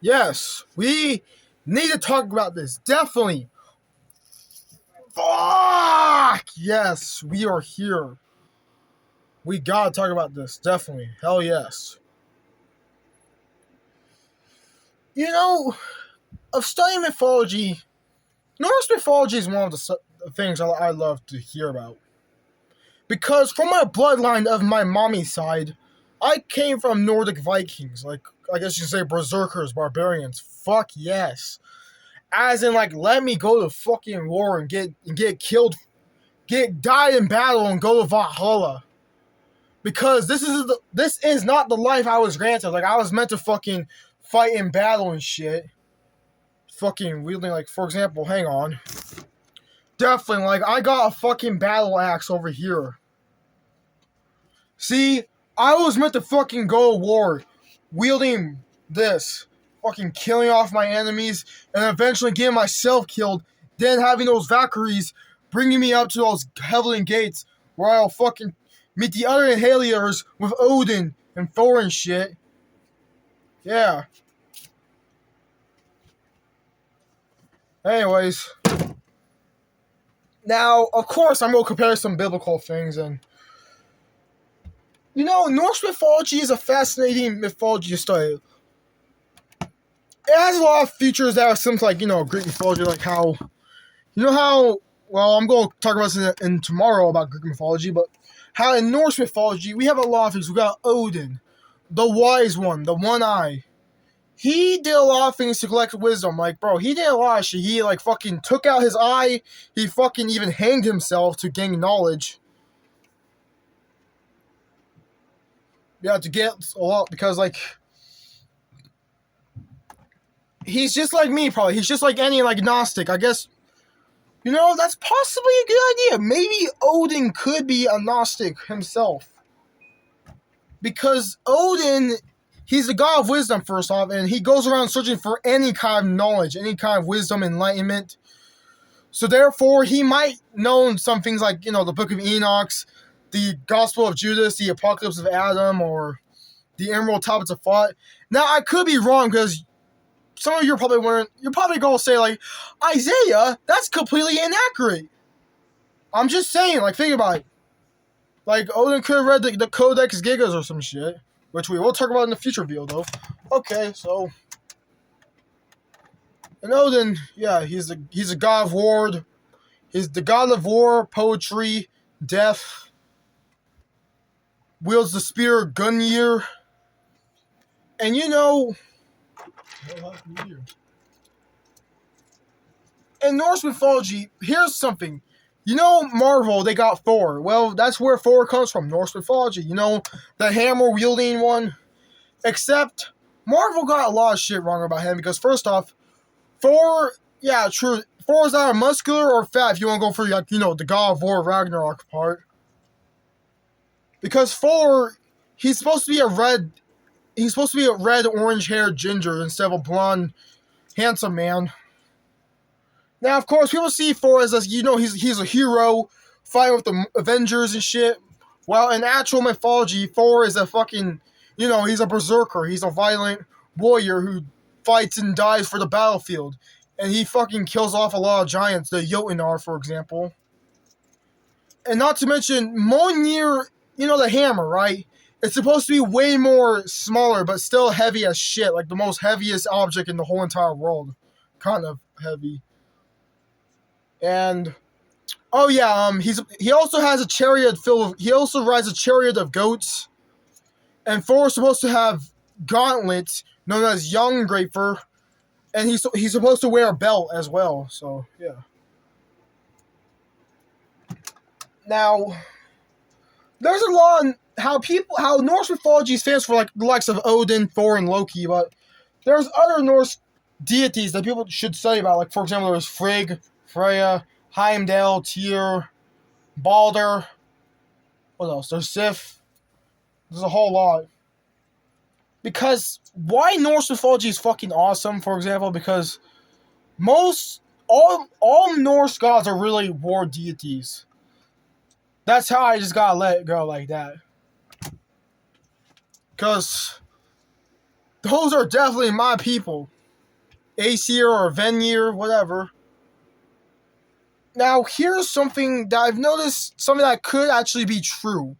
Yes, we need to talk about this. Definitely. Fuck! Yes, we are here. We gotta talk about this. Definitely. Hell yes. You know, of studying mythology, Norse mythology is one of the things I love to hear about. Because from my bloodline of my mommy's side, I came from Nordic Vikings. Like, I guess you could say berserkers, barbarians. Fuck yes. As in, like, let me go to fucking war and get killed, die in battle and go to Valhalla. Because this is not the life I was granted. Like, I was meant to fucking fight in battle and shit. Fucking wielding, like, for example, hang on. Definitely, like, I got a fucking battle axe over here. See, I was meant to fucking go to war, wielding this, fucking killing off my enemies, and eventually getting myself killed, then having those Valkyries bringing me up to those Heavenly Gates, where I'll fucking meet the other Inhalers with Odin and Thor and shit. Yeah. Anyways. Now, of course, I'm going to compare some biblical things, and you know, Norse mythology is a fascinating mythology to study. It has a lot of features that are similar to, like, you know, Greek mythology, like how, you know how, well, I'm going to talk about this in tomorrow about Greek mythology, but how in Norse mythology, we have a lot of things. We got Odin, the wise one, the one eye. He did a lot of things to collect wisdom. Like, bro, he did a lot of shit. He, like, fucking took out his eye. He fucking even hanged himself to gain knowledge. Yeah, to get a lot, because, like, he's just like me, probably. He's just like any, like, Gnostic. I guess, you know, that's possibly a good idea. Maybe Odin could be a Gnostic himself. Because Odin, he's the god of wisdom, first off, and he goes around searching for any kind of knowledge, any kind of wisdom, enlightenment. So therefore, he might know some things like, you know, the Book of Enoch, the Gospel of Judas, the Apocalypse of Adam, or the Emerald Tablets of Thought. Now, I could be wrong, because some of you probably weren't. You're probably going to say, like, Isaiah, that's completely inaccurate. I'm just saying, like, think about it. Like, Odin could have read the Codex Gigas or some shit, which we will talk about in the future video, though. Okay, so. And Odin, yeah, he's a god of war. He's the god of war, poetry, death. Wields the spear Gungnir. And you know. In Norse mythology, here's something. You know, Marvel, they got Thor. Well, that's where Thor comes from, Norse mythology. You know, the hammer-wielding one. Except, Marvel got a lot of shit wrong about him, because first off, Thor, yeah, true. Thor is either muscular or fat if you want to go for, like, you know, the God of War Ragnarok part. Because Thor, he's supposed to be a red, orange-haired ginger instead of a blonde, handsome man. Now, of course, people see Thor as, you know, he's a hero, fighting with the Avengers and shit. While in actual mythology, Thor is a fucking, you know, he's a berserker. He's a violent warrior who fights and dies for the battlefield. And he fucking kills off a lot of giants, the Jotunar, for example. And not to mention, Mjolnir, you know, the hammer, right? It's supposed to be way more smaller, but still heavy as shit. Like the most heaviest object in the whole entire world. Kind of heavy. And oh yeah, he also has a chariot he also rides a chariot of goats. And Thor's supposed to have gauntlets known as Jongreifr, and he's supposed to wear a belt as well. So yeah. Now, there's a lot on how Norse mythology is famous for, like, the likes of Odin, Thor, and Loki, but there's other Norse deities that people should study about. Like, for example, there's Frigg, Freya, Heimdall, Tyr, Balder. What else? There's Sif. There's a whole lot. Because why Norse mythology is fucking awesome, for example, because all Norse gods are really war deities. That's how I just gotta let it go like that. Because Those are definitely my people. Aesir or Venir, whatever. Now, here's something that I've noticed, something that could actually be true.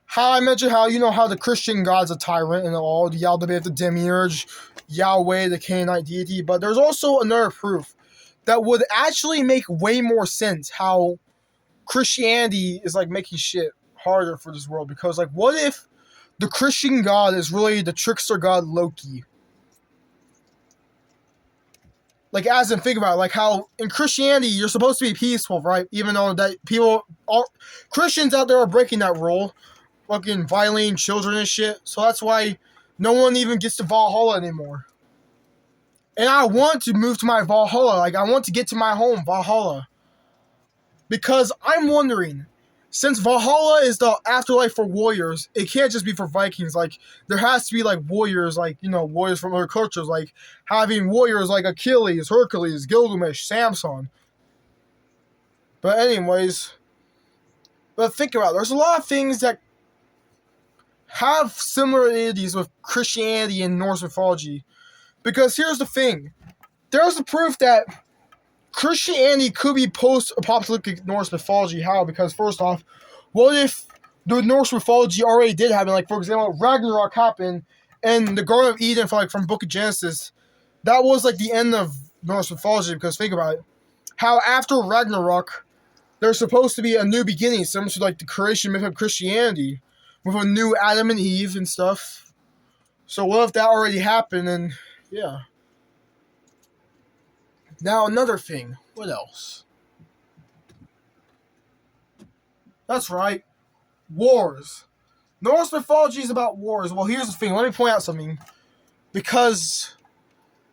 How I mentioned how, how the Christian God's a tyrant and all, the Yaldabaoth, the Demiurge, Yahweh, the Canaanite deity, but there's also another proof that would actually make way more sense how Christianity is like making shit harder for this world. Because, like, what if the Christian God is really the trickster god Loki? Like, as in, think about it, like how in Christianity you're supposed to be peaceful, right? Even though that Christians out there are breaking that rule, fucking violating children and shit. So that's why no one even gets to Valhalla anymore. And I want to move to my Valhalla. Like, I want to get to my home, Valhalla. Because I'm wondering, since Valhalla is the afterlife for warriors, it can't just be for Vikings. Like, there has to be, like, warriors, like, warriors from other cultures. Like, having warriors like Achilles, Hercules, Gilgamesh, Samson. But anyways, but think about it. There's a lot of things that have similarities with Christianity and Norse mythology. Because here's the thing. There's the proof that Christianity could be post-apocalyptic Norse mythology. How? Because first off, what if the Norse mythology already did happen? Like, for example, Ragnarok happened and the Garden of Eden from Book of Genesis. That was like the end of Norse mythology. Because think about it. How after Ragnarok, there's supposed to be a new beginning, similar to like the creation myth of Christianity, with a new Adam and Eve and stuff. So what if that already happened? And yeah. Now another thing. What else? That's right. Wars. Norse mythology is about wars. Well, here's the thing. Let me point out something. Because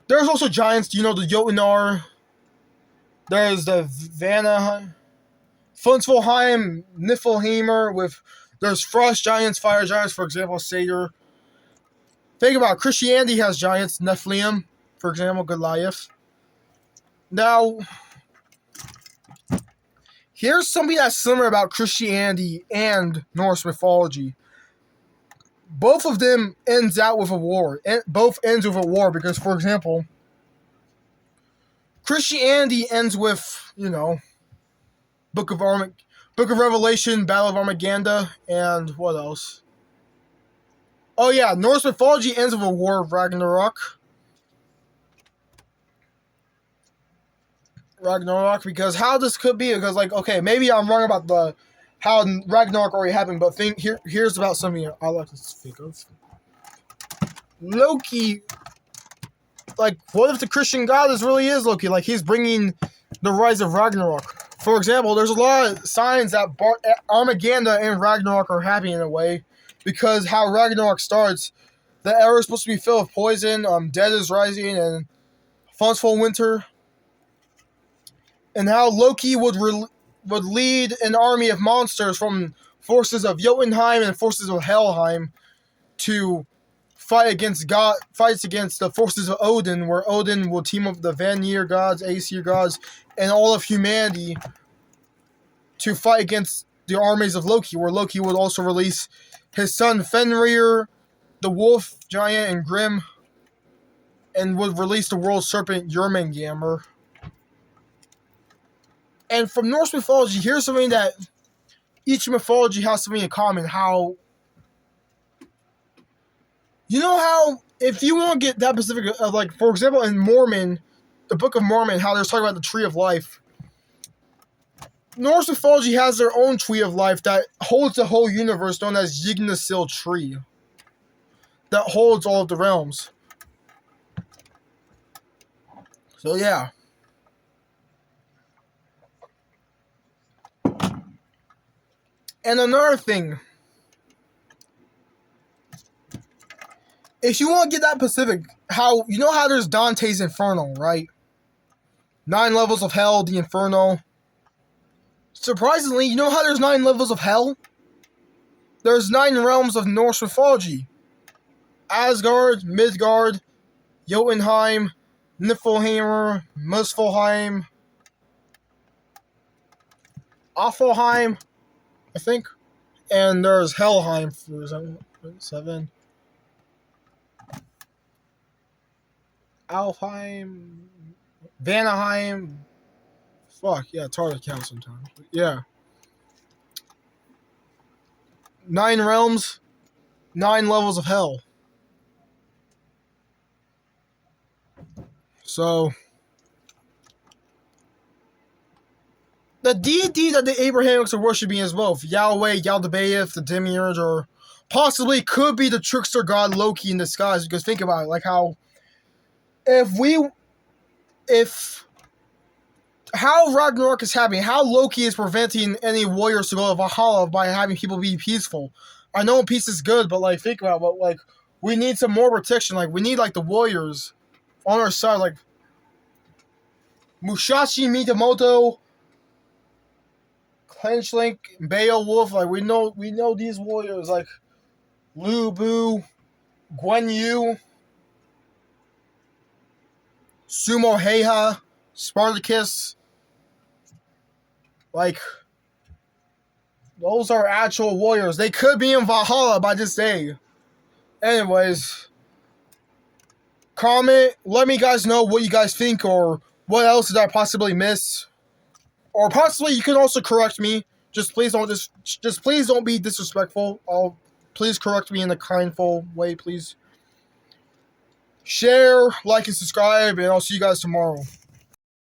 there's also giants. Do you know the Jotunar? There's the Vanaheim, Funspelheim, Niflheimer. There's frost giants, fire giants. For example, Satyr. Think about it. Christianity has giants. Nephilim, for example, Goliath. Now, here's something that's similar about Christianity and Norse mythology. Both of them ends out with a war. Both ends with a war because, for example, Christianity ends with, Book of Revelation, Battle of Armageddon, and what else? Oh yeah, Norse mythology ends with a war of Ragnarok. Because how this could be, because like, okay, maybe I'm wrong about how Ragnarok already happened, but here's about something I like to think of. Loki, like, what if the Christian god really is Loki? Like, he's bringing the rise of Ragnarok. For example, there's a lot of signs that Armageddon and Ragnarok are happening in a way, because how Ragnarok starts, the era is supposed to be filled with poison, dead is rising, and Fauntsful winter. And how Loki would lead an army of monsters from forces of Jotunheim and forces of Helheim to fights against the forces of Odin, where Odin will team up with the Vanir gods, Aesir gods, and all of humanity to fight against the armies of Loki, where Loki would also release his son Fenrir, the wolf giant, and Grim, and would release the world serpent Jormungandr. And from Norse mythology, here's something that each mythology has something in common. How, how, if you want to get that specific, like, for example, in Mormon, the Book of Mormon, how they're talking about the Tree of Life. Norse mythology has their own Tree of Life that holds the whole universe, known as Yggdrasil Tree. That holds all of the realms. So, yeah. And another thing, if you want to get that specific, how there's Dante's Inferno, right? 9 levels of hell, the Inferno. Surprisingly, how there's 9 levels of hell? There's 9 realms of Norse mythology. Asgard, Midgard, Jotunheim, Niflheim, Muspelheim, Offelheim, I think. And there's Helheim for 7. Alfheim, Vanaheim. Fuck, yeah, it's hard to count sometimes. But yeah. 9 realms, 9 levels of hell. So, the deity that the Abrahamics are worshiping is both Yahweh, Yaldabaoth, the Demiurge, or possibly could be the trickster god Loki in disguise. Because think about it, like how if how Ragnarok is happening, how Loki is preventing any warriors to go to Valhalla by having people be peaceful. I know peace is good, but like think about it, but like we need some more protection. Like we need like the warriors on our side, like Musashi Mitamoto, Clenchlink, Beowulf. Like we know these warriors like Lu Bu, Guan Yu, Sumo Heiha, Spartacus. Like those are actual warriors. They could be in Valhalla by this day. Anyways, comment. Let me guys know what you guys think or what else did I possibly miss. Or possibly you can also correct me. Just please don't be disrespectful. Please correct me in a kindful way, please. Share, like, and subscribe, and I'll see you guys tomorrow.